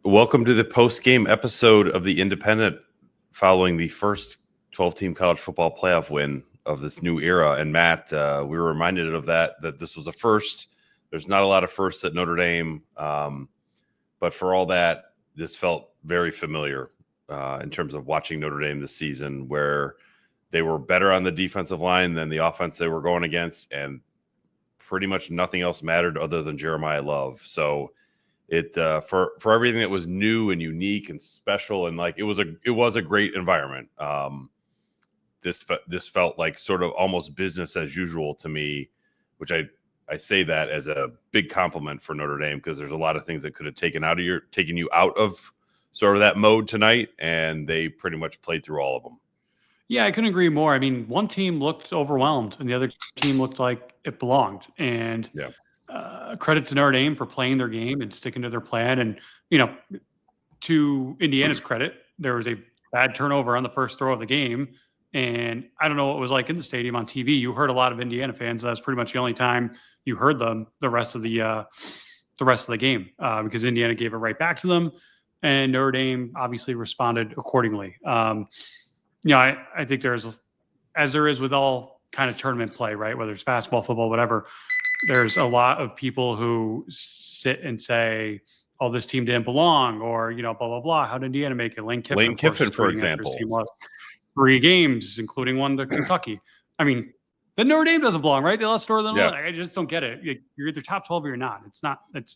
Welcome to the post-game episode of The Independent following the first 12-team college football playoff win of this new era. And Matt, we were reminded of that this was a first. There's not a lot of firsts at Notre Dame. But for all that, this felt very familiar in terms of watching Notre Dame this season, where they were better on the defensive line than the offense they were going against, and pretty much nothing else mattered other than Jeremiyah Love. So it for everything that was new and unique and special, and like it was a great environment. This felt like sort of almost business as usual to me, which I say that as a big compliment for Notre Dame, because there's a lot of things that could have taken you out of sort of that mode tonight, and they pretty much played through all of them. Yeah, I couldn't agree more. I mean, one team looked overwhelmed and the other team looked like it belonged. And credit to Notre Dame for playing their game and sticking to their plan. And, to Indiana's credit, there was a bad turnover on the first throw of the game. And I don't know what it was like in the stadium on TV. You heard a lot of Indiana fans. That was pretty much the only time you heard them the rest of the game, because Indiana gave it right back to them. And Notre Dame obviously responded accordingly. I think as there is with all kind of tournament play, right? Whether it's basketball, football, whatever, there's a lot of people who sit and say, oh, this team didn't belong, or, blah, blah, blah. How did Indiana make it? Lane Kiffin, for example. 3 games, including one to Kentucky. I mean, the Notre Dame doesn't belong, right? They lost Northern Illinois. I just don't get it. You're either top 12 or you're not. It's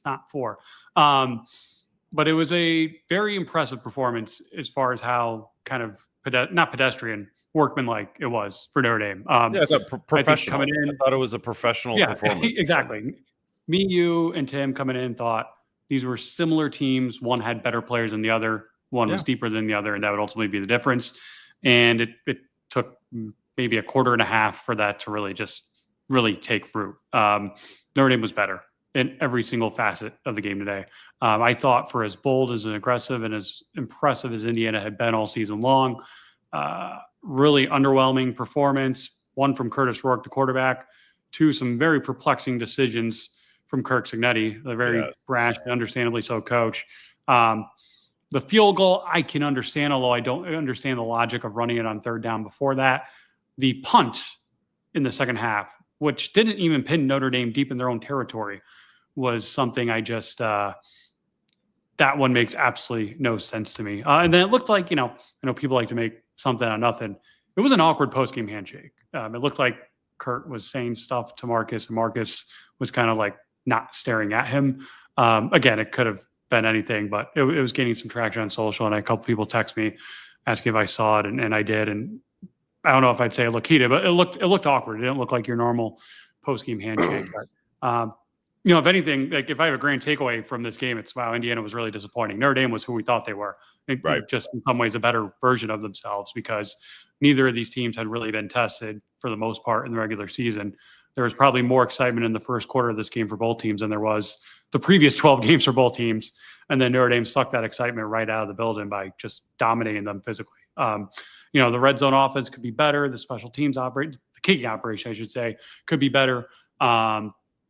not 4. But it was a very impressive performance as far as how kind of not pedestrian, workmanlike it was for Notre Dame. I thought professional. I thought it was a professional performance. Exactly. Me, you, and Tim coming in thought these were similar teams. One had better players than the other. One was deeper than the other, and that would ultimately be the difference. And it took maybe a quarter and a half for that to really take root. Notre Dame was better in every single facet of the game today. I thought for as bold, as aggressive, and as impressive as Indiana had been all season long, really underwhelming performance. 1 from Curtis Rourke, the quarterback. 2, some very perplexing decisions from Kirk Cignetti, the very brash and understandably so coach. The field goal, I can understand, although I don't understand the logic of running it on 3rd down before that. The punt in the second half, which didn't even pin Notre Dame deep in their own territory, was something I just that one makes absolutely no sense to me. And then it looked like, I know people like to make something out of nothing. It was an awkward post-game handshake. It looked like Kurt was saying stuff to Marcus, and Marcus was kind of like not staring at him. Again, it could have been anything, but it was gaining some traction on social, and a couple people text me asking if I saw it, and I did. And I don't know if I'd say it looked heated, but it looked awkward. It didn't look like your normal post-game handshake. But, if anything, like if I have a grand takeaway from this game, it's wow, Indiana was really disappointing. Notre Dame was who we thought they were. Just in some ways a better version of themselves, because neither of these teams had really been tested for the most part in the regular season. There was probably more excitement in the first quarter of this game for both teams than there was the previous 12 games for both teams. And then Notre Dame sucked that excitement right out of the building by just dominating them physically. The red zone offense could be better. The special teams the kicking operation, I should say, could be better.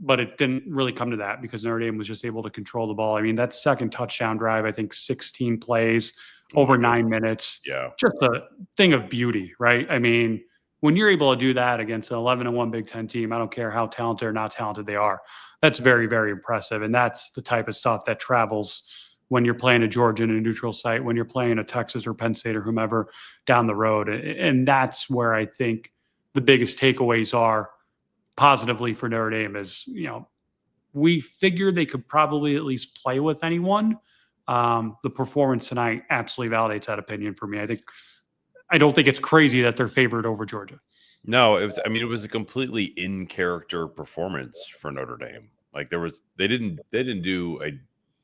But it didn't really come to that because Notre Dame was just able to control the ball. I mean, that second touchdown drive, I think 16 plays over 9 minutes. Yeah. Just a thing of beauty, right? I mean, when you're able to do that against an 11-1 Big Ten team, I don't care how talented or not talented they are. That's very, very impressive. And that's the type of stuff that travels when you're playing a Georgia in a neutral site, when you're playing a Texas or Penn State or whomever down the road. And that's where I think the biggest takeaways are positively for Notre Dame is, we figured they could probably at least play with anyone. The performance tonight absolutely validates that opinion for me. I don't think it's crazy that they're favored over Georgia. No, it was a completely in character performance for Notre Dame. Like they didn't do a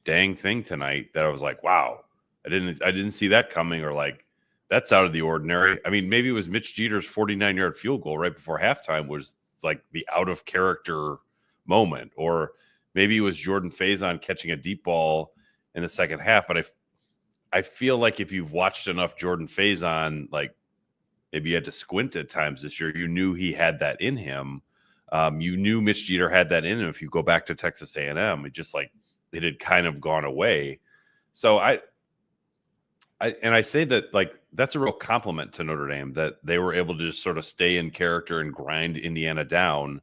dang thing tonight that I was like, wow, I didn't see that coming, or like that's out of the ordinary. I mean, maybe it was Mitch Jeter's 49-yard field goal right before halftime was like the out of character moment, or maybe it was Jordan Faison catching a deep ball in the second half. But I feel like if you've watched enough Jordan Faison, like maybe you had to squint at times this year, you knew he had that in him. You knew Mitch Jeter had that in him. If you go back to Texas A&M, it just like it had kind of gone away. So I say that like that's a real compliment to Notre Dame that they were able to just sort of stay in character and grind Indiana down.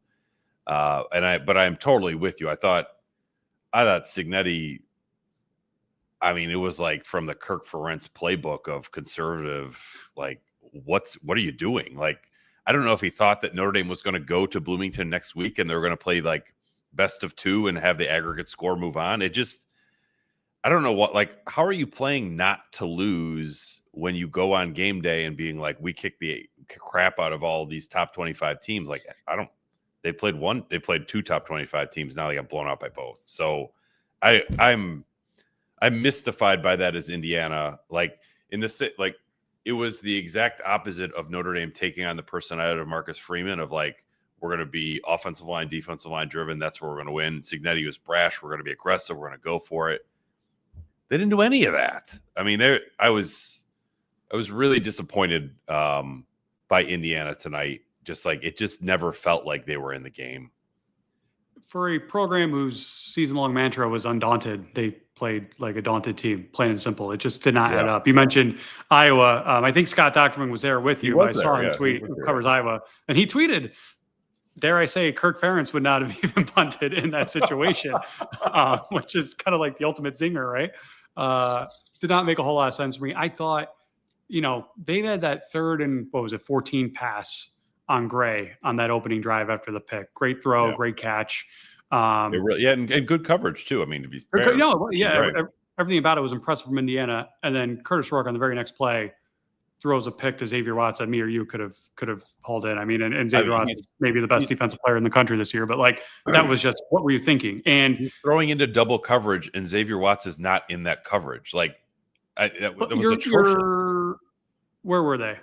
But I'm totally with you. I thought Cignetti. I mean, it was like from the Kirk Ferentz playbook of conservative. Like, what are you doing? Like, I don't know if he thought that Notre Dame was going to go to Bloomington next week and they were going to play like best of two and have the aggregate score move on. It just. I don't know what, like, how are you playing not to lose when you go on game day and being like, we kick the crap out of all these top 25 teams? Like, they played two top 25 teams. Now they got blown out by both. So I'm mystified by that as Indiana. Like, it was the exact opposite of Notre Dame taking on the personality of Marcus Freeman of like, we're going to be offensive line, defensive line driven. That's where we're going to win. Cignetti was brash. We're going to be aggressive. We're going to go for it. They didn't do any of that. I mean, I was really disappointed by Indiana tonight. Just like it just never felt like they were in the game. For a program whose season-long mantra was undaunted, they played like a daunted team, plain and simple. It just did not add up. You mentioned Iowa. I think Scott Docterman was there with you. I saw him tweet, who covers Iowa, and he tweeted, dare I say, Kirk Ferentz would not have even punted in that situation, which is kind of like the ultimate zinger, right? Did not make a whole lot of sense to me. I thought, they had that 3rd and 14 pass on Gray on that opening drive after the pick. Great throw, great catch. And good coverage too. I mean, to be fair, everything about it was impressive from Indiana. And then Curtis Rourke on the very next play throws a pick to Xavier Watts that me or you could have hauled in. I mean, and Xavier Watts is maybe the best defensive player in the country this year, but like that was just, what were you thinking? And he's throwing into double coverage, and Xavier Watts is not in that coverage. Like that was atrocious. Where were they?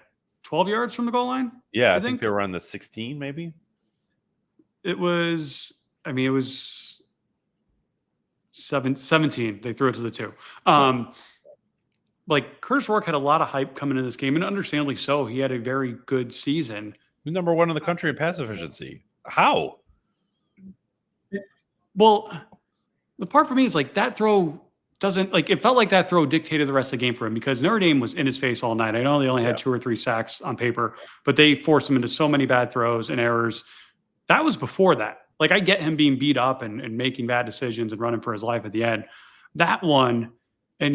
12 yards from the goal line? Yeah, I think they were on the 16, maybe. It was 17. They threw it to the 2. Like Curtis Rourke had a lot of hype coming into this game, and understandably so. He had a very good season. He's number 1 in the country in pass efficiency. How? Well, the part for me is like that throw doesn't like. It felt like that throw dictated the rest of the game for him because Notre Dame was in his face all night. I know they only had 2 or 3 sacks on paper, but they forced him into so many bad throws and errors. That was before that. Like I get him being beat up and making bad decisions and running for his life at the end. That one. And,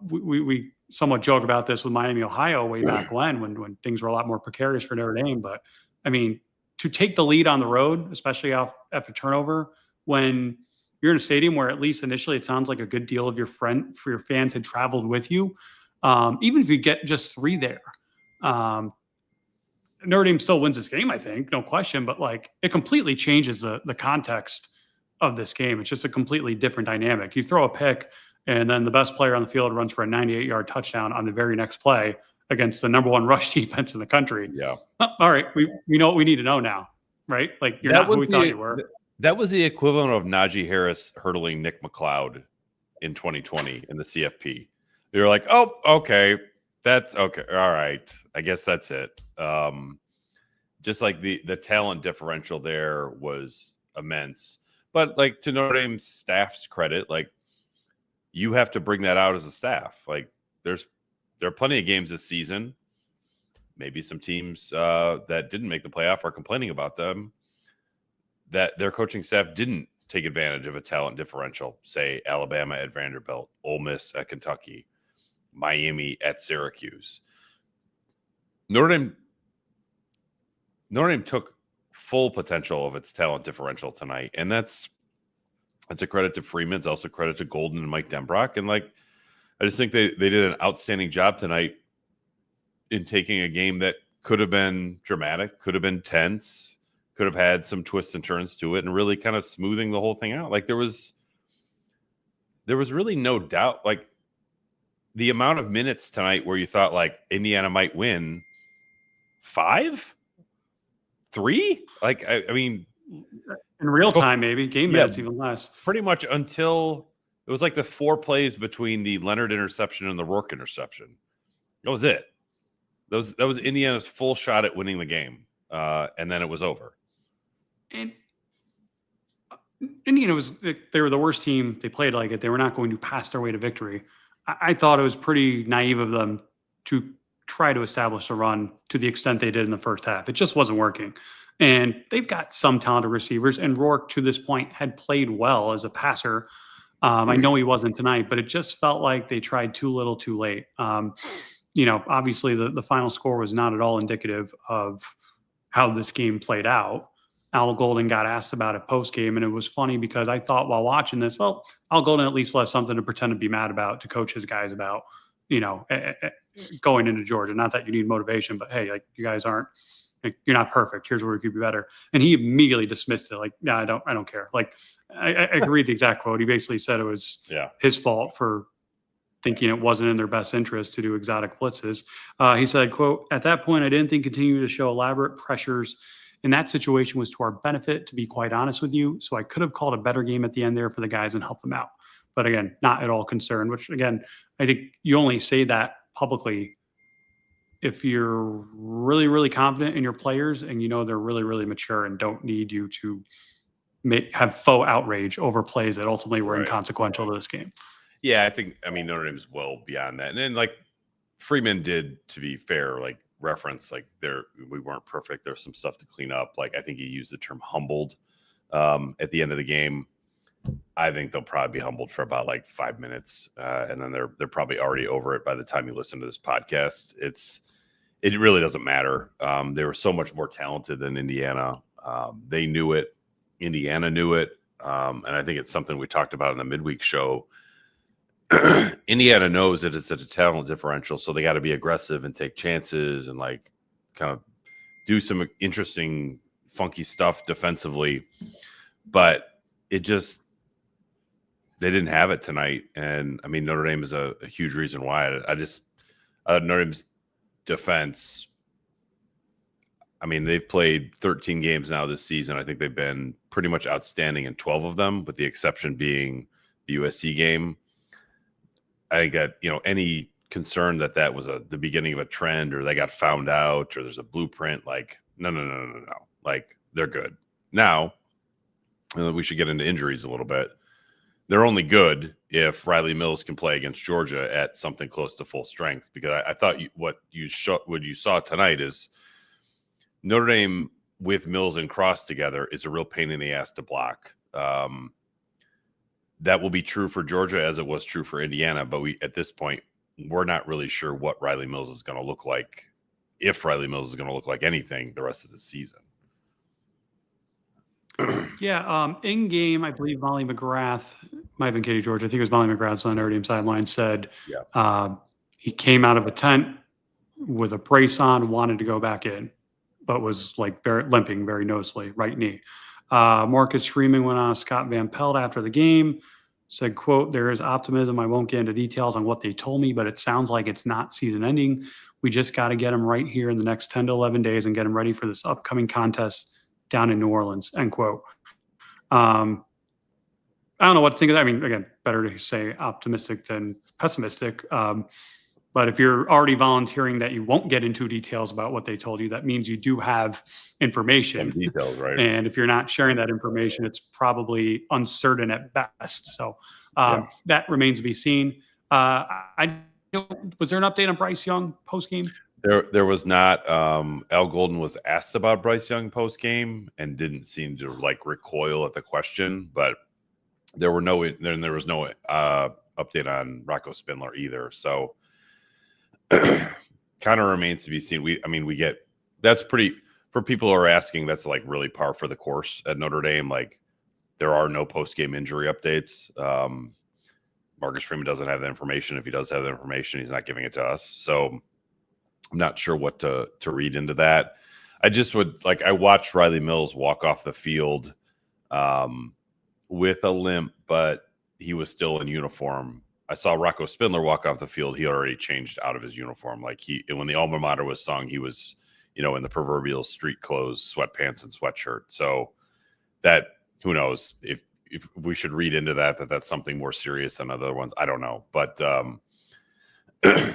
we somewhat joke about this with Miami, Ohio way back when things were a lot more precarious for Notre Dame. But, I mean, to take the lead on the road, especially after turnover, when you're in a stadium where at least initially it sounds like a good deal of your fans had traveled with you, even if you get just 3 there, Notre Dame still wins this game, I think, no question. But, like, it completely changes the context of this game. It's just a completely different dynamic. You throw a pick, and then the best player on the field runs for a 98-yard touchdown on the very next play against the number 1 rush defense in the country. Yeah. All right. We know what we need to know now, right? Like you're not who we thought you were. That was the equivalent of Najee Harris hurdling Nick McLeod in 2020 in the CFP. They were like, oh, okay. That's okay. All right. I guess that's it. Just like the talent differential there was immense. But like to Notre Dame's staff's credit, like, you have to bring that out as a staff. Like there are plenty of games this season. Maybe some teams that didn't make the playoff are complaining about them, that their coaching staff didn't take advantage of a talent differential. Say Alabama at Vanderbilt, Ole Miss at Kentucky, Miami at Syracuse. Notre Dame took full potential of its talent differential tonight, and that's a credit to Freeman. It's also credit to Golden and Mike Denbrock. And like, I just think they did an outstanding job tonight in taking a game that could have been dramatic, could have been tense, could have had some twists and turns to it, and really kind of smoothing the whole thing out. Like there was really no doubt, like the amount of minutes tonight where you thought like Indiana might win 5, 3, like, I mean, in real time, maybe game minutes even less. Pretty much until it was like the 4 plays between the Leonard interception and the Rourke interception. That was it. That was Indiana's full shot at winning the game, and then it was over. And Indiana they were the worst team. They played like it. They were not going to pass their way to victory. I thought it was pretty naive of them to try to establish a run to the extent they did in the first half. It just wasn't working. And they've got some talented receivers, and Rourke, to this point, had played well as a passer. I know he wasn't tonight, but it just felt like they tried too little too late. Obviously the final score was not at all indicative of how this game played out. Al Golden got asked about it post game, and it was funny because I thought while watching this, well, Al Golden at least will have something to pretend to be mad about, to coach his guys about, going into Georgia. Not that you need motivation, but hey, like, you guys aren't, you're not perfect. Here's where we could be better. And he immediately dismissed it. Like, no, I don't care. Like, I can read the exact quote. He basically said it was his fault for thinking it wasn't in their best interest to do exotic blitzes. He said, quote, "At that point, I didn't think continuing to show elaborate pressures in that situation was to our benefit, to be quite honest with you. So I could have called a better game at the end there for the guys and helped them out." But again, not at all concerned, which again, I think you only say that publicly if you're really, really confident in your players and they're really, really mature and don't need you to have faux outrage over plays that ultimately were inconsequential to this game. Yeah, Notre Dame is well beyond that. And then, like, Freeman did, to be fair, like, reference, like, we weren't perfect. There's some stuff to clean up. Like, I think he used the term humbled at the end of the game. I think they'll probably be humbled for about like 5 minutes, and then they're probably already over it by the time you listen to this podcast. It really doesn't matter. They were so much more talented than Indiana. They knew it. Indiana knew it, and I think it's something we talked about in the midweek show. Indiana knows that it's a talent differential, so they got to be aggressive and take chances and, like, kind of do some interesting, funky stuff defensively. But they didn't have it tonight. And Notre Dame is a huge reason why. Notre Dame's defense, they've played 13 games now this season. I think they've been pretty much outstanding in 12 of them, with the exception being the USC game. I think that, any concern that was the beginning of a trend, or they got found out, or there's a blueprint, like, no. Like, they're good. Now, we should get into injuries a little bit. They're only good if Riley Mills can play against Georgia at something close to full strength, because I thought what you saw tonight is Notre Dame with Mills and Cross together is a real pain in the ass to block. That will be true for Georgia as it was true for Indiana, but at this point, we're not really sure what Riley Mills is going to look like, if Riley Mills is going to look like anything the rest of the season. Yeah, in game, I believe Molly McGrath, might have been Katie George, I think it was Molly McGrath's on the Notre Dame sideline, said he came out of a tent with a brace on, wanted to go back in, but was like limping very noticeably, right knee. Marcus Freeman went on Scott Van Pelt after the game, said, quote, "There is optimism. I won't get into details on what they told me, but it sounds like it's not season ending. We just got to get him right here in the next 10 to 11 days and get him ready for this upcoming contest down in New Orleans," end quote. I don't know what to think of that. Again, better to say optimistic than pessimistic. But if you're already volunteering that you won't get into details about what they told you, that means you do have information. Some details, right? And if you're not sharing that information, it's probably uncertain at best. So that remains to be seen. Was there an update on Bryce Young post game? There was not. Al Golden was asked about Bryce Young post game and didn't seem to recoil at the question, but there was no update on Rocco Spindler either. So kind of remains to be seen. We get, that's pretty, for people who are asking, that's really par for the course at Notre Dame. There are no post game injury updates. Marcus Freeman doesn't have the information. If he does have the information, he's not giving it to us. So I'm not sure what to read into that. I watched Riley Mills walk off the field with a limp, but he was still in uniform. I saw Rocco Spindler walk off the field. He already changed out of his uniform. When the alma mater was sung, he was, in the proverbial street clothes, sweatpants and sweatshirt. So that, who knows if we should read into that's something more serious than other ones. I don't know, but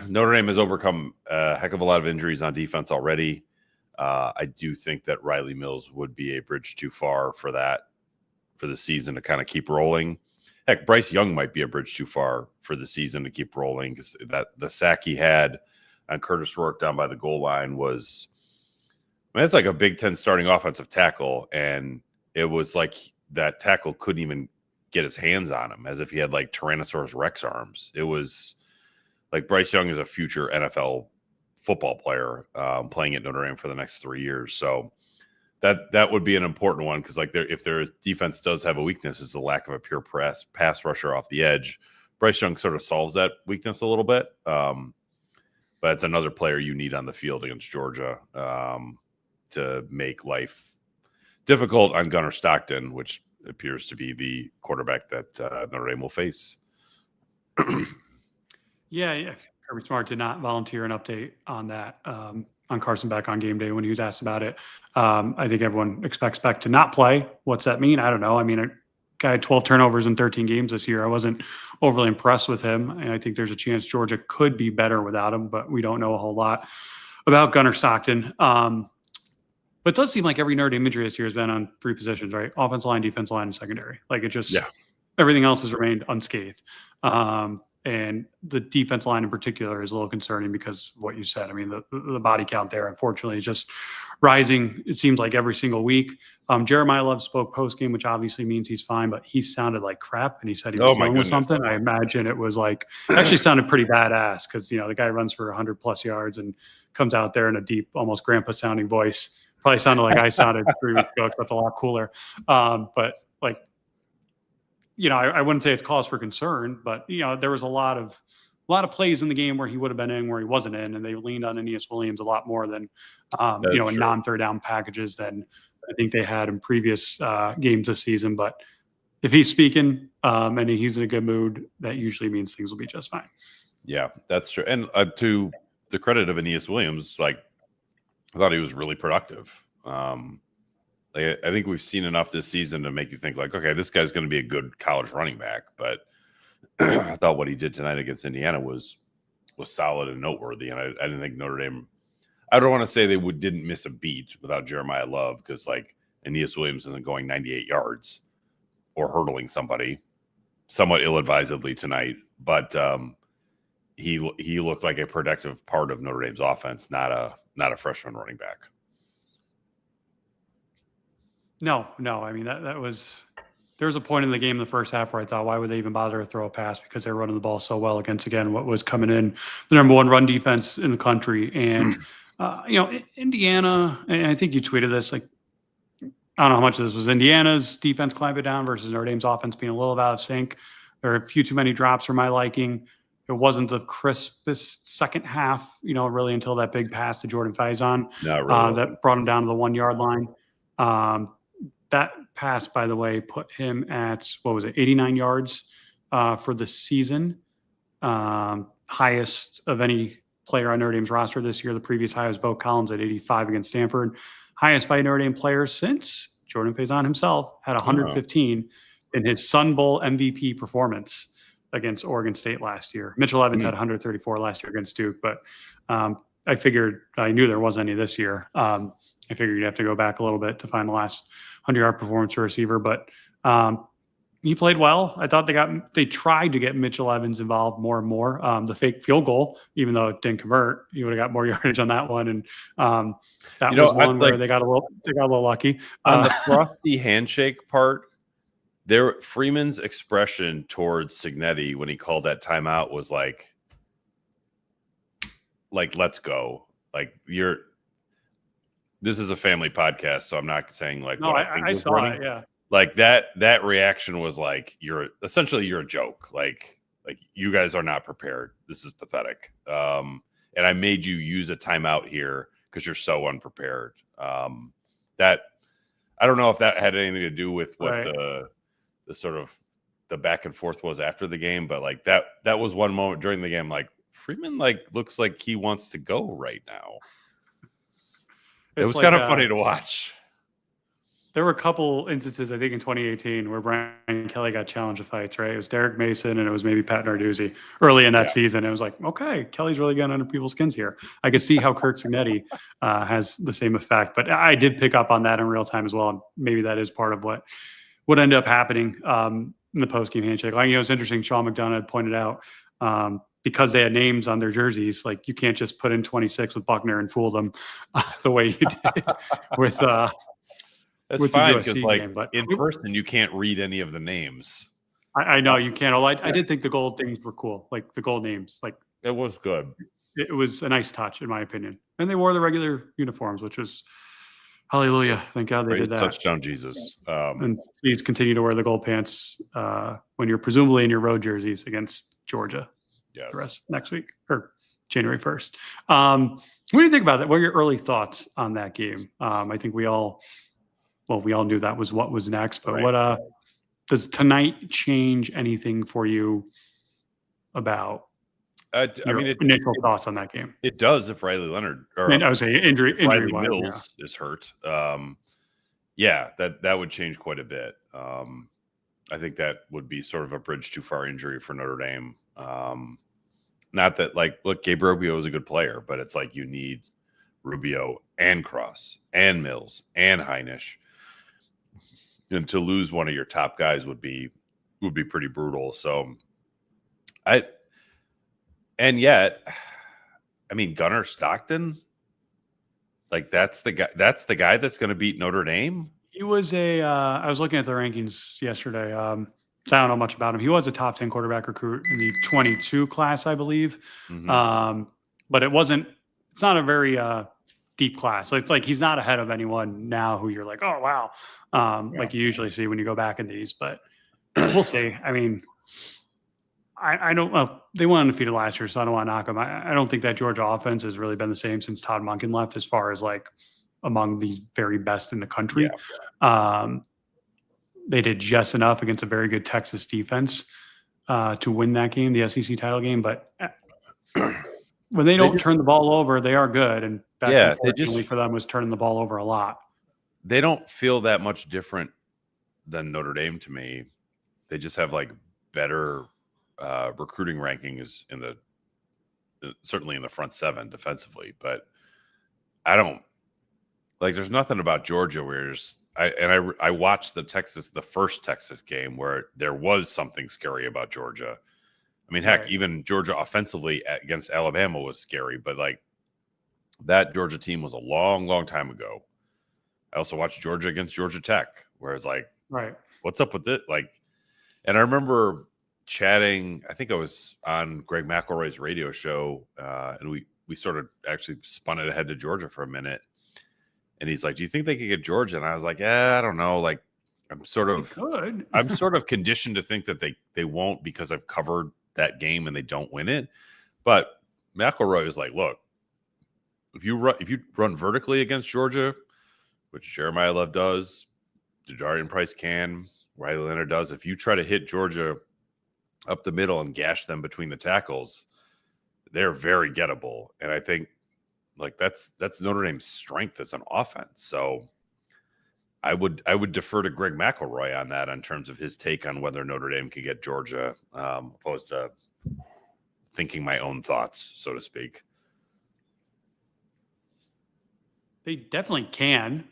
Notre Dame has overcome a heck of a lot of injuries on defense already. I do think that Riley Mills would be a bridge too far for the season to kind of keep rolling. Heck, Bryce Young might be a bridge too far for the season to keep rolling, because that the sack he had on Curtis Rourke down by the goal line was, I mean, it's like a Big Ten starting offensive tackle, and it was like that tackle couldn't even get his hands on him, as if he had like Tyrannosaurus Rex arms. It was like Bryce Young is a future NFL football player, playing at Notre Dame for the next 3 years. So that would be an important one, because like if their defense does have a weakness, is the lack of a pure pass rusher off the edge. Bryce Young sort of solves that weakness a little bit, but it's another player you need on the field against Georgia to make life difficult on Gunnar Stockton, which appears to be the quarterback that Notre Dame will face. Yeah. Kirby Smart did not volunteer an update on that, on Carson Beck on game day when he was asked about it. I think everyone expects Beck to not play. What's that mean? I don't know. I mean, a guy had 12 turnovers in 13 games this year. I wasn't overly impressed with him, and I think there's a chance Georgia could be better without him, but we don't know a whole lot about Gunnar Stockton. But it does seem like every Notre Dame injury this year has been on 3 positions, right? Offensive line, defensive line, and secondary. Like it just, everything else has remained unscathed. And the defense line in particular is a little concerning because of what you said. I mean, the body count there, unfortunately, is just rising. It seems like every single week. Jeremiyah Love spoke post-game, which obviously means he's fine, but he sounded like crap, and he said he was dealing with something. I imagine it was like, actually sounded pretty badass, because, you know, the guy runs for 100-plus yards and comes out there in a deep, almost grandpa-sounding voice. Probably sounded like I sounded 3 weeks ago, except a lot cooler. But, like, you know, I wouldn't say it's cause for concern, but, you know, there was a lot of plays in the game where he would have been in, where he wasn't in, and they leaned on Aeneas Williams a lot more than, you know, in non-third down packages than I think they had in previous games this season. But if he's speaking and he's in a good mood, that usually means things will be just fine. Yeah, that's true. And to the credit of Aeneas Williams, like, I thought he was really productive. I think we've seen enough this season to make you think like, okay, this guy's going to be a good college running back. But I thought what he did tonight against Indiana was solid and noteworthy. And I didn't think Notre Dame, I don't want to say they didn't miss a beat without Jeremiyah Love, because like Aeneas Williams isn't going 98 yards or hurdling somebody, somewhat ill-advisedly tonight. But he looked like a productive part of Notre Dame's offense, not a freshman running back. No. I mean, that was, there was a point in the game in the first half where I thought, why would they even bother to throw a pass? Because they're running the ball so well against, again, what was coming in the number 1 run defense in the country. And, you know, Indiana, and I think you tweeted this, like, I don't know how much of this was Indiana's defense climbing down versus Notre Dame's offense being a little out of sync. There are a few too many drops for my liking. It wasn't the crispest second half, you know, really until that big pass to Jordan Faison that brought him down to the 1 yard line. That pass, by the way, put him at, 89 yards for the season. Highest of any player on Notre Dame's roster this year. The previous high was Bo Collins at 85 against Stanford. Highest by Notre Dame player since Jordan Faison himself had 115 in his Sun Bowl MVP performance against Oregon State last year. Mitchell Evans had 134 last year against Duke, but I knew there wasn't any this year. I figured you'd have to go back a little bit to find the last 100-yard performance for a receiver, but he played well. I thought they tried to get Mitchell Evans involved more and more. The fake field goal, even though it didn't convert, he would have got more yardage on that one. And that was one where they got a little lucky on the frosty handshake part. Freeman's expression towards Cignetti when he called that timeout was like, let's go. Like, this is a family podcast, so I'm not saying like, no, I saw it. Yeah. Like that reaction was like, you're a joke. Like you guys are not prepared. This is pathetic. And I made you use a timeout here because you're so unprepared. That, I don't know if that had anything to do with what the sort of the back and forth was after the game, but like that was one moment during the game. Like, Freeman looks like he wants to go right now. It was kind of funny to watch. There were a couple instances, I think, in 2018 where Brian Kelly got challenged to fights, right? It was Derek Mason and it was maybe Pat Narduzzi early in that season. It was like, okay, Kelly's really getting under people's skins here. I could see how Kirk Cignetti has the same effect. But I did pick up on that in real time as well. And maybe that is part of what ended up happening. in the post-game handshake. Like, it was interesting. Sean McDonough had pointed out, because they had names on their jerseys, like, you can't just put in 26 with Buckner and fool them the way you did with That's with fine the because, USC like, game. But in person, you can't read any of the names. I know you can't. I did think the gold things were cool, like the gold names. Like, It was good. it was a nice touch, in my opinion. And they wore the regular uniforms, which was hallelujah. Thank God they Praise did that. touchdown, Jesus. And please continue to wear the gold pants when you're presumably in your road jerseys against Georgia Yes. the rest next week or January 1st. What do you think about that? What are your early thoughts on that game? I think we all knew that was what was next, but what does tonight change anything for you about initial thoughts on that game? It does if Riley Leonard or I would say injury Riley wise, Mills is hurt. That would change quite a bit. I think that would be sort of a bridge too far injury for Notre Dame. Not that, like, look, Gabe Rubio is a good player, but it's like you need Rubio and Cross and Mills and Heinisch. And to lose one of your top guys would be pretty brutal. So Gunnar Stockton, like, that's the guy that's going to beat Notre Dame. He was I was looking at the rankings yesterday. So I don't know much about him. He was a top 10 quarterback recruit in the 22 class, I believe. Mm-hmm. But it's not a very deep class. So it's like he's not ahead of anyone now who you're like, oh, wow. Like you usually see when you go back in these, but we'll see. I mean, I don't know. They went undefeated last year, so I don't want to knock them. I don't think that Georgia offense has really been the same since Todd Monken left as far as, like, among the very best in the country. Yeah. They did just enough against a very good Texas defense to win that game, the SEC title game. But when they don't turn the ball over, they are good. And unfortunately for them was turning the ball over a lot. They don't feel that much different than Notre Dame to me. They just have, like, better recruiting rankings certainly in the front seven defensively. But I don't like. There's nothing about Georgia where I watched the first Texas game where there was something scary about Georgia. I mean, heck, even Georgia offensively against Alabama was scary, but, like, that Georgia team was a long, long time ago. I also watched Georgia against Georgia Tech, where it's like, what's up with it? Like, and I remember chatting, I think I was on Greg McElroy's radio show, and we sort of actually spun it ahead to Georgia for a minute. And he's like, do you think they could get Georgia? And I was like, I don't know. Like, I'm sort of conditioned to think that they won't because I've covered that game and they don't win it. But McElroy is like, look, if you run vertically against Georgia, which Jeremiyah Love does, Jadarian Price can, Riley Leonard does, if you try to hit Georgia up the middle and gash them between the tackles, they're very gettable. And I think, like, that's Notre Dame's strength as an offense. So I would defer to Greg McElroy on that in terms of his take on whether Notre Dame could get Georgia, opposed to thinking my own thoughts, so to speak. They definitely can.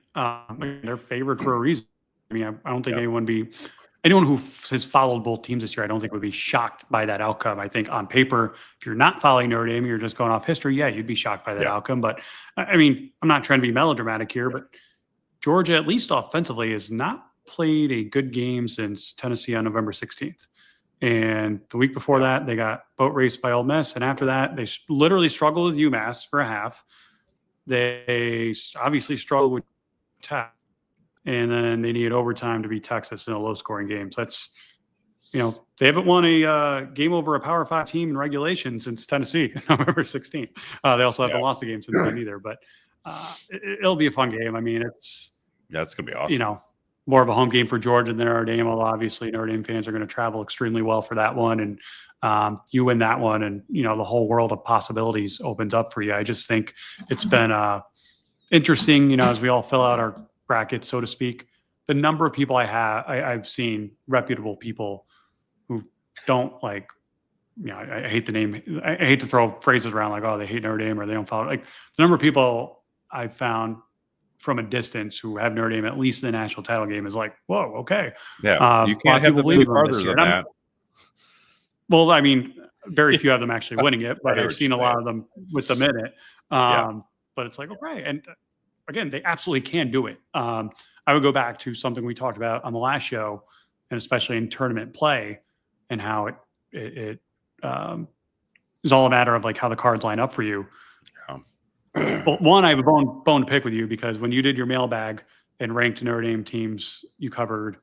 They're favored for a reason. I mean, I don't think anyone who has followed both teams this year, I don't think would be shocked by that outcome. I think on paper, if you're not following Notre Dame, you're just going off history. Yeah, you'd be shocked by that outcome. But I mean, I'm not trying to be melodramatic here, but Georgia, at least offensively, has not played a good game since Tennessee on November 16th. And the week before that, they got boat raced by Ole Miss. And after that, they literally struggled with UMass for a half. They obviously struggled with Tech. And then they needed overtime to beat Texas in a low-scoring game. So that's, they haven't won a game over a Power 5 team in regulation since Tennessee, November 16th. They also haven't lost a game since then either. But it'll be a fun game. I mean, it's going to be awesome. More of a home game for Georgia than Notre Dame. Although obviously Notre Dame fans are going to travel extremely well for that one. And you win that one, and, the whole world of possibilities opens up for you. I just think it's been interesting, as we all fill out our bracket, so to speak, the number of people I've seen, reputable people who don't like, I hate the name. I hate to throw phrases around like, oh, they hate Notre Dame or they don't follow. Like, the number of people I've found from a distance who have Notre Dame at least in the national title game is like, whoa, okay. Yeah, you A lot can't of have people them any believe in them this farther year. than that. Well, I mean, very few of them actually winning it, but hear I've what seen you're a lot saying. of them with them in it. But it's like, okay. And again, they absolutely can do it. I would go back to something we talked about on the last show, and especially in tournament play, and how it is all a matter of like how the cards line up for you. Well, one, I have a bone to pick with you because when you did your mailbag and ranked Notre Dame teams you covered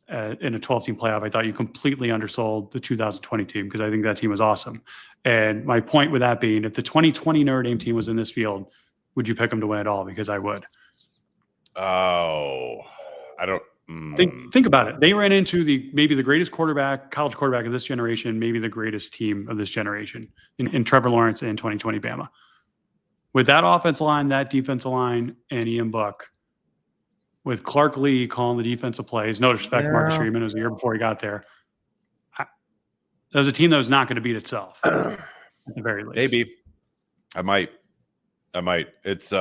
in a 12-team playoff, I thought you completely undersold the 2020 team because I think that team was awesome. And my point with that being, if the 2020 Notre Dame team was in this field, would you pick them to win it all? Because I would. Oh, I don't think about it. They ran into maybe the greatest college quarterback of this generation, maybe the greatest team of this generation in Trevor Lawrence and 2020 Bama. With that offensive line, that defensive line, and Ian Buck, with Clark Lee calling the defensive plays, no disrespect, Marcus Freeman, it was a year before he got there. That was a team that was not going to beat itself at the very least. Maybe. I might. It's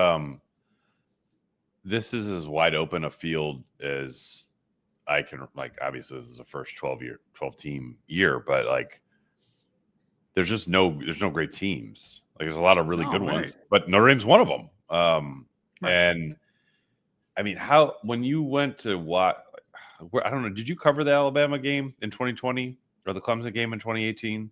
this is as wide open a field as I can, like, obviously this is the first 12 team year, but like there's no great temes. Like there's a lot of really good ones, but Notre Dame's one of them. And I mean, when you went to I don't know, did you cover the Alabama game in 2020 or the Clemson game in 2018?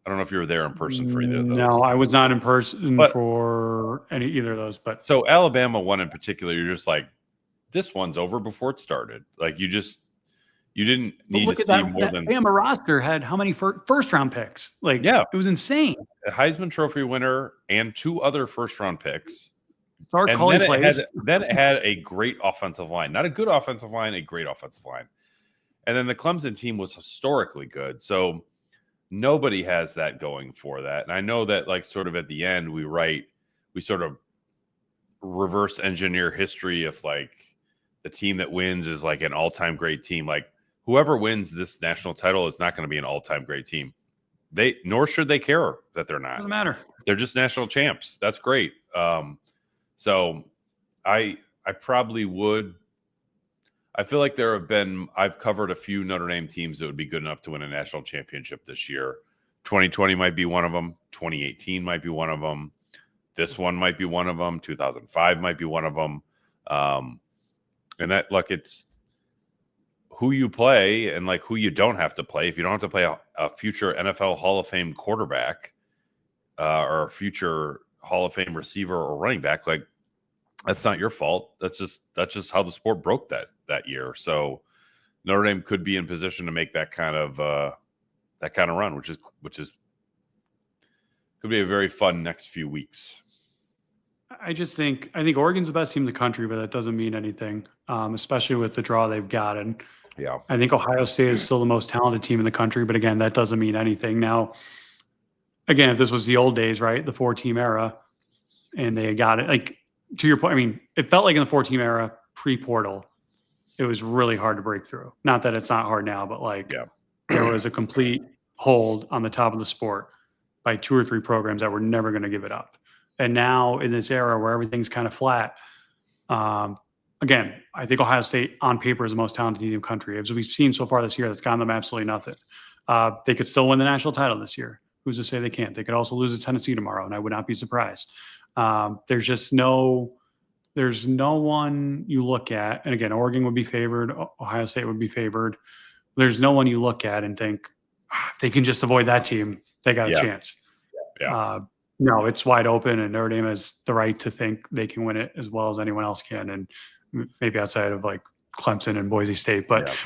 I don't know if you were there in person for either of those. No, I was not in person for either of those. But so Alabama one in particular, you're just like, this one's over before it started. Like you didn't need to see more than. Bama roster had how many first round picks? Like, yeah, it was insane. A Heisman Trophy winner and 2 other first round picks. Start calling plays. Then it had a great offensive line, not a good offensive line, a great offensive line. And then the Clemson team was historically good. So nobody has that going for that. And I know that, like, sort of at the end, we sort of reverse engineer history of like the team that wins is like an all-time great team. Like whoever wins this national title is not going to be an all-time great team. Nor should they care that they're not. Doesn't matter. They're just national champs. That's great. So I probably would. I feel like I've covered a few Notre Dame teams that would be good enough to win a national championship this year. 2020 might be one of them. 2018 might be one of them. This one might be one of them. 2005 might be one of them. And that, like, it's who you play and like who you don't have to play. If you don't have to play a future NFL Hall of Fame quarterback or a future Hall of Fame receiver or running back, like, that's not your fault. That's just how the sport broke that year. So Notre Dame could be in position to make that kind of run, which is could be a very fun next few weeks. I think Oregon's the best team in the country, but that doesn't mean anything, especially with the draw they've got. And yeah, I think Ohio State is still the most talented team in the country, but again, that doesn't mean anything. Now, again, if this was the old days, right, the 4-team era, and they got it, like, to your point, I mean, it felt like in the 4-team era, pre-portal, it was really hard to break through. Not that it's not hard now, but like there was a complete hold on the top of the sport by 2 or 3 programs that were never going to give it up. And now in this era where everything's kind of flat, again, I think Ohio State on paper is the most talented team in the country. As we've seen so far this year, that's gotten them absolutely nothing. They could still win the national title this year. Who's to say they can't? They could also lose to Tennessee tomorrow, and I would not be surprised. There's no one you look at, and again, Oregon would be favored, Ohio State would be favored. There's no one you look at and think if they can just avoid that team, they got a chance. Yeah. No, it's wide open, and Notre Dame has the right to think they can win it as well as anyone else can, and maybe outside of like Clemson and Boise State. But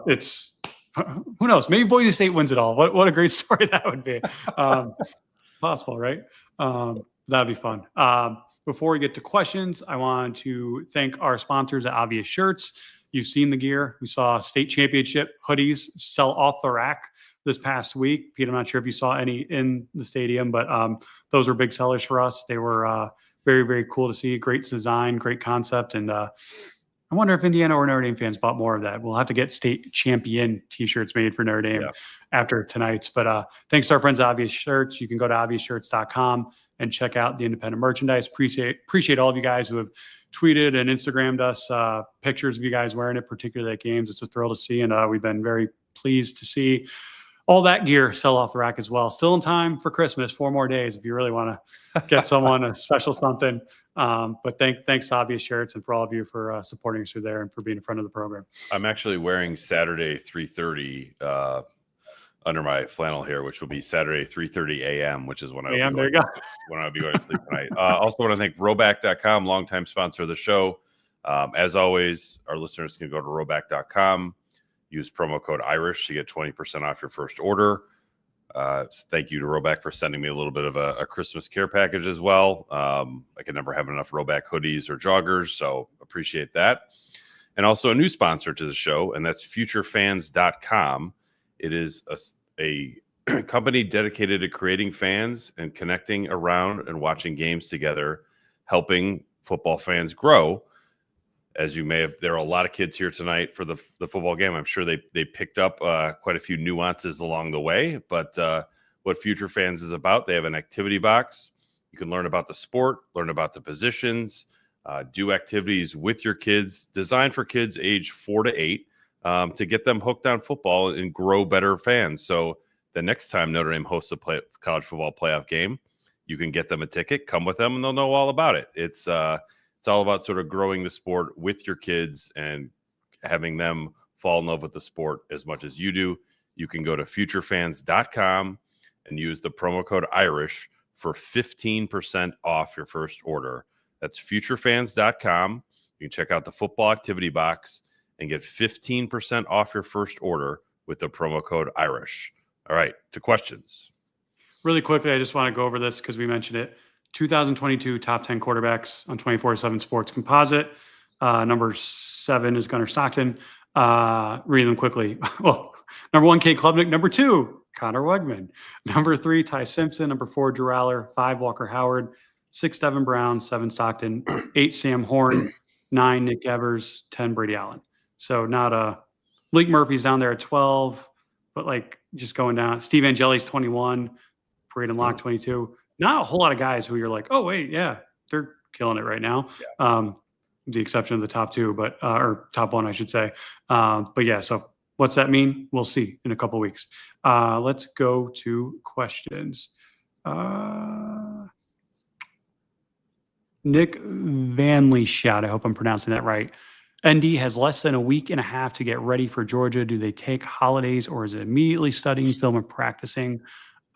it's who knows? Maybe Boise State wins it all. What a great story that would be. Possible, right? That'd be fun. Before we get to questions, I want to thank our sponsors at Obvious Shirts. You've seen the gear. We saw state championship hoodies sell off the rack this past week. Pete, I'm not sure if you saw any in the stadium, but those were big sellers for us. They were very, very cool to see. Great design, great concept. And I wonder if Indiana or Notre Dame fans bought more of that. We'll have to get state champion T-shirts made for Notre Dame after tonight's. But thanks to our friends at Obvious Shirts. You can go to obviousshirts.com and check out the independent merchandise. Appreciate all of you guys who have tweeted and Instagrammed us pictures of you guys wearing it, particularly at games. It's a thrill to see, and we've been very pleased to see all that gear sell off the rack as well. Still in time for Christmas, 4 more days if you really want to get someone a special something. But thanks to Obvious Shirts and for all of you for supporting us through there and for being a friend of the program. I'm actually wearing Saturday 3:30 under my flannel here, which will be Saturday 3:30 a.m., which is when I'll be going to sleep tonight. Also want to thank Rhoback.com, longtime sponsor of the show. As always, our listeners can go to Rhoback.com. Use promo code Irish to get 20% off your first order. Thank you to Rhoback for sending me a little bit of a Christmas care package as well. I can never have enough Rhoback hoodies or joggers, so appreciate that. And also a new sponsor to the show, and that's futurefans.com. It is a company dedicated to creating fans and connecting around and watching games together, helping football fans grow. As you may have, there are a lot of kids here tonight for the football game. I'm sure they picked up quite a few nuances along the way. But what Future Fans is about, they have an activity box. You can learn about the sport, learn about the positions, do activities with your kids, designed for kids age 4 to 8 to get them hooked on football and grow better fans. So the next time Notre Dame hosts a college football playoff game, you can get them a ticket, come with them, and they'll know all about it. It's all about sort of growing the sport with your kids and having them fall in love with the sport as much as you do. You can go to futurefans.com and use the promo code Irish for 15% off your first order. That's futurefans.com. You can check out the football activity box and get 15% off your first order with the promo code Irish. All right, to questions. Really quickly, I just want to go over this because we mentioned it. 2022 top 10 quarterbacks on 24/7 Sports Composite. Number 7 is Gunnar Stockton. Read them quickly. Well, number 1, Kate Klubnik. Number 2, Connor Wegman. Number 3, Ty Simpson. Number 4, Drew Aller. 5, Walker Howard. 6, Devin Brown. 7, Stockton. 8, Sam Horn. 9, Nick Evers. 10, Brady Allen. So not Malik Murphy's down there at 12, but like just going down. Steve Angeli's 21. Braden Locke 22. Not a whole lot of guys who you're like, oh wait, yeah, they're killing it right now. Yeah. The exception of the top 2, but or top 1, I should say. But yeah, so what's that mean? We'll see in a couple weeks. Let's go to questions. Nick Vanley shout. I hope I'm pronouncing that right. ND has less than a week and a half to get ready for Georgia. Do they take holidays or is it immediately studying film and practicing?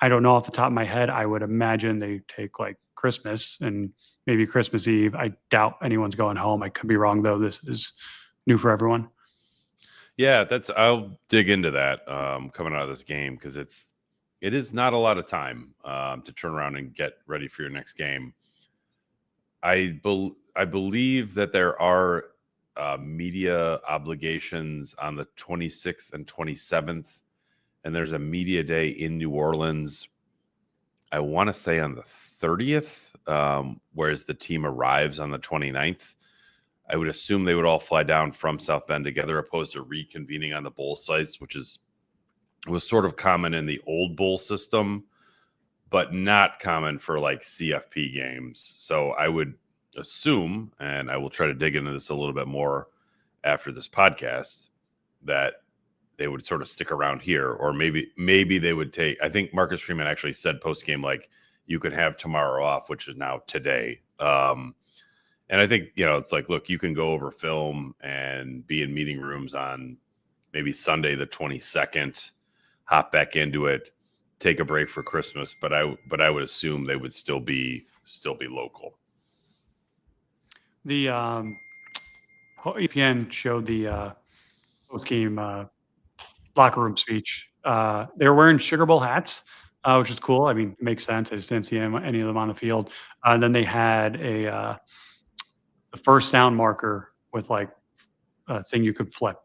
I don't know off the top of my head. I would imagine they take like Christmas and maybe Christmas Eve. I doubt anyone's going home. I could be wrong though. This is new for everyone. Yeah, I'll dig into that coming out of this game because it is not a lot of time to turn around and get ready for your next game. I believe that there are media obligations on the 26th and 27th. And there's a media day in New Orleans, I want to say on the 30th, whereas the team arrives on the 29th. I would assume they would all fly down from South Bend together, opposed to reconvening on the bowl sites, which was sort of common in the old bowl system, but not common for like CFP games. So I would assume, and I will try to dig into this a little bit more after this podcast, that they would sort of stick around here, or maybe they would take. I think Marcus Freeman actually said post game, like, you could have tomorrow off, which is now today. And I think, it's like, look, you can go over film and be in meeting rooms on maybe Sunday the 22nd, hop back into it, take a break for Christmas. But I would assume they would still be local. The EPN showed the post game locker room speech. They were wearing Sugar Bowl hats, which is cool. I mean, it makes sense. I just didn't see any of them on the field. And then they had the first down marker with like a thing you could flip.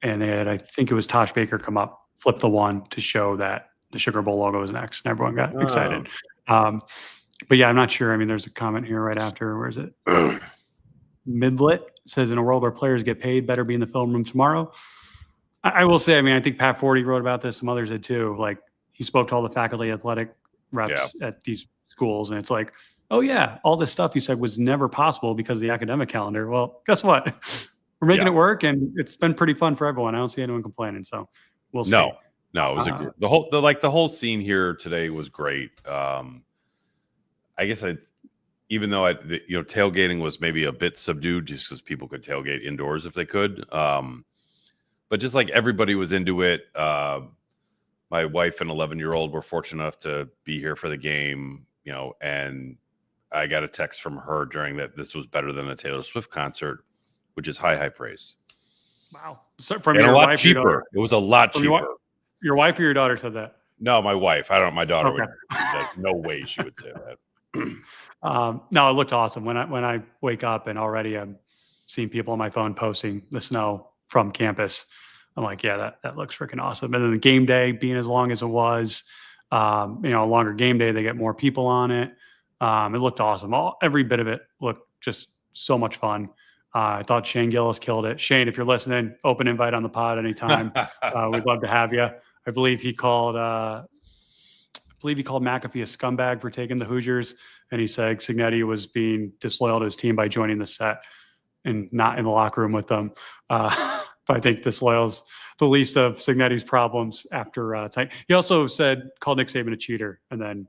And they had, I think it was Tosh Baker, come up, flip the one to show that the Sugar Bowl logo is next. And everyone got excited. But yeah, I'm not sure. I mean, there's a comment here right after. Where is it? Midlet says, in a world where players get paid, better be in the film room tomorrow. I will say, I mean, I think Pat Forty wrote about this. Some others did too. Like, he spoke to all the faculty athletic reps at these schools, and it's like, oh yeah, all this stuff you said was never possible because of the academic calendar. Well, guess what? We're making it work, and it's been pretty fun for everyone. I don't see anyone complaining. So we'll see. No, it was the whole scene here today was great. I guess even though tailgating was maybe a bit subdued just because people could tailgate indoors if they could. But just like everybody was into it. My wife and 11-year-old were fortunate enough to be here for the game, and I got a text from her during that this was better than a Taylor Swift concert, which is high praise. Wow. So from and your a lot wife, cheaper. It was a lot cheaper. Your wife or your daughter said that? No, my wife. I don't. My daughter would. Like, no way she would say that. No, it looked awesome. When I wake up and already I'm seeing people on my phone posting the snow from campus, I'm like, yeah, that looks freaking awesome. And then the game day being as long as it was, a longer game day, they get more people on it. It looked awesome. Every bit of it looked just so much fun. I thought Shane Gillis killed it. Shane, if you're listening, open invite on the pod anytime. We'd love to have you. I believe he called McAfee a scumbag for taking the Hoosiers, and he said Signetti was being disloyal to his team by joining the set and not in the locker room with them. But I think disloyal's the least of Signetti's problems after time. He also called Nick Saban a cheater, and then